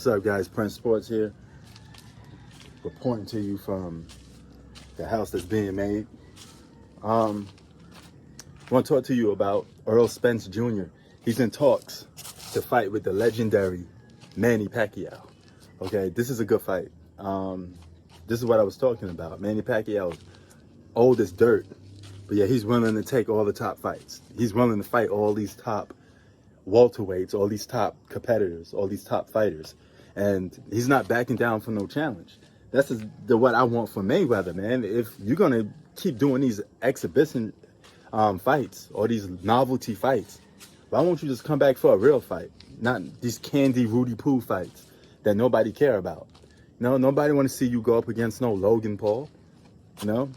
What's up, guys? Prince Sports here, reporting to you from the house that's being made. I want to talk to you about Errol Spence Jr. He's in talks to fight with the legendary Manny Pacquiao. Okay, this is a good fight. This is what I was talking about. Manny Pacquiao's old as dirt, but yeah, he's willing to take all the top fights. He's willing to fight all these top welterweights, all these top competitors, all these top fighters, and he's not backing down for no challenge. That's what I want for Mayweather, man. If you're gonna keep doing these exhibition fights or these novelty fights, why won't you just come back for a real fight? Not these candy Rudy Poo fights that nobody care about. No, nobody want to see you go up against no Logan Paul. You know,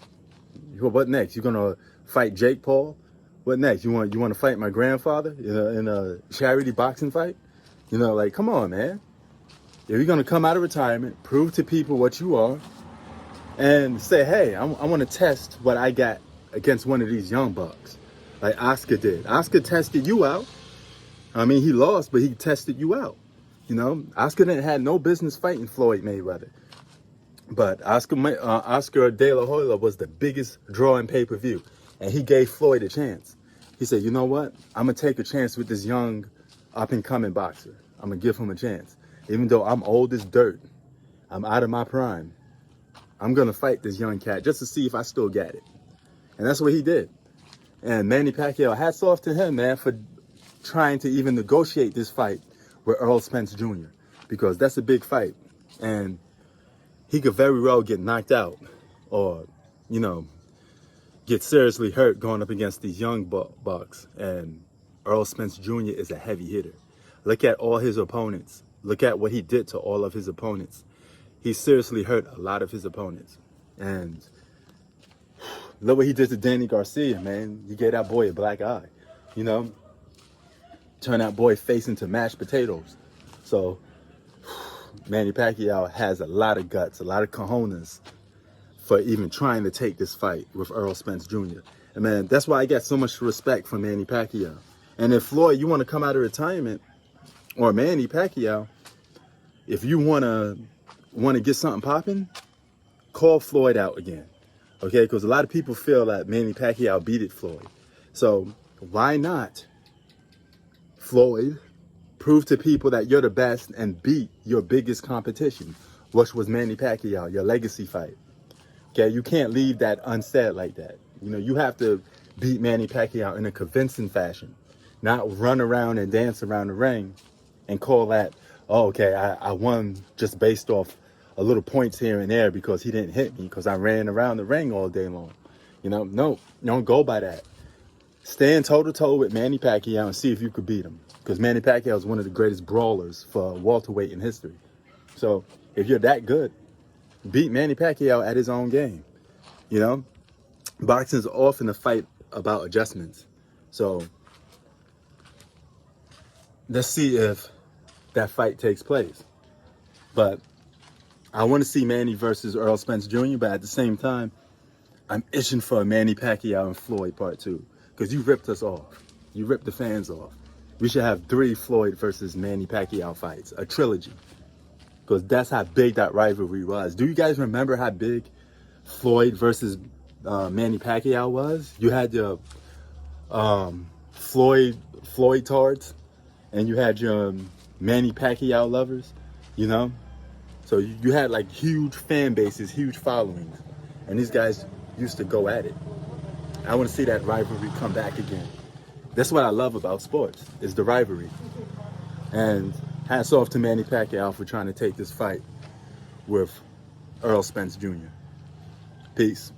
what next? You're gonna fight Jake Paul? What next? You want to fight my grandfather in a charity boxing fight? You know, like, come on, man. If you're gonna come out of retirement, prove to people what you are, and say, hey, I want to test what I got against one of these young bucks, like Oscar did. Oscar tested you out. I mean, he lost, but he tested you out. You know, Oscar didn't had no business fighting Floyd Mayweather, but Oscar De La Hoya was the biggest draw in pay-per-view, and he gave Floyd a chance. He said, you know what? I'm going to take a chance with this young up-and-coming boxer. I'm going to give him a chance. Even though I'm old as dirt, I'm out of my prime, I'm going to fight this young cat just to see if I still got it. And that's what he did. And Manny Pacquiao, hats off to him, man, for trying to even negotiate this fight with Errol Spence Jr. because that's a big fight. And he could very well get knocked out or, you know, get seriously hurt going up against these young bucks. And Errol Spence Jr. is a heavy hitter. Look at all his opponents. Look at what he did to all of his opponents. He seriously hurt a lot of his opponents. And look what he did to Danny Garcia, man. He gave that boy a black eye, you know? Turn that boy face into mashed potatoes. So Manny Pacquiao has a lot of guts, a lot of cojones for even trying to take this fight with Errol Spence Jr. And man, that's why I got so much respect for Manny Pacquiao. And if Floyd, you want to come out of retirement, or Manny Pacquiao, if you want to get something popping, call Floyd out again, okay? Because a lot of people feel that Manny Pacquiao beat Floyd. So why not, Floyd, prove to people that you're the best and beat your biggest competition, which was Manny Pacquiao, your legacy fight. Okay, you can't leave that unsaid like that. You know, you have to beat Manny Pacquiao in a convincing fashion, not run around and dance around the ring and call that, oh, okay, I won just based off a little points here and there because he didn't hit me because I ran around the ring all day long. You know, no, don't go by that. Stand toe-to-toe with Manny Pacquiao and see if you could beat him, because Manny Pacquiao is one of the greatest brawlers for welterweight in history. So if you're that good, beat Manny Pacquiao at his own game. You know, boxing is often a fight about adjustments. So let's see if that fight takes place. But I want to see Manny versus Errol Spence Jr., but at the same time, I'm itching for a Manny Pacquiao and Floyd part 2, because you ripped us off. You ripped the fans off. We should have 3 Floyd versus Manny Pacquiao fights, a trilogy, because that's how big that rivalry was. Do you guys remember how big Floyd versus Manny Pacquiao was? You had your Floyd tards, and you had your Manny Pacquiao lovers, you know? So you had like huge fan bases, huge followings, and these guys used to go at it. I want to see that rivalry come back again. That's what I love about sports, is the rivalry. And hats off to Manny Pacquiao for trying to take this fight with Errol Spence Jr. Peace.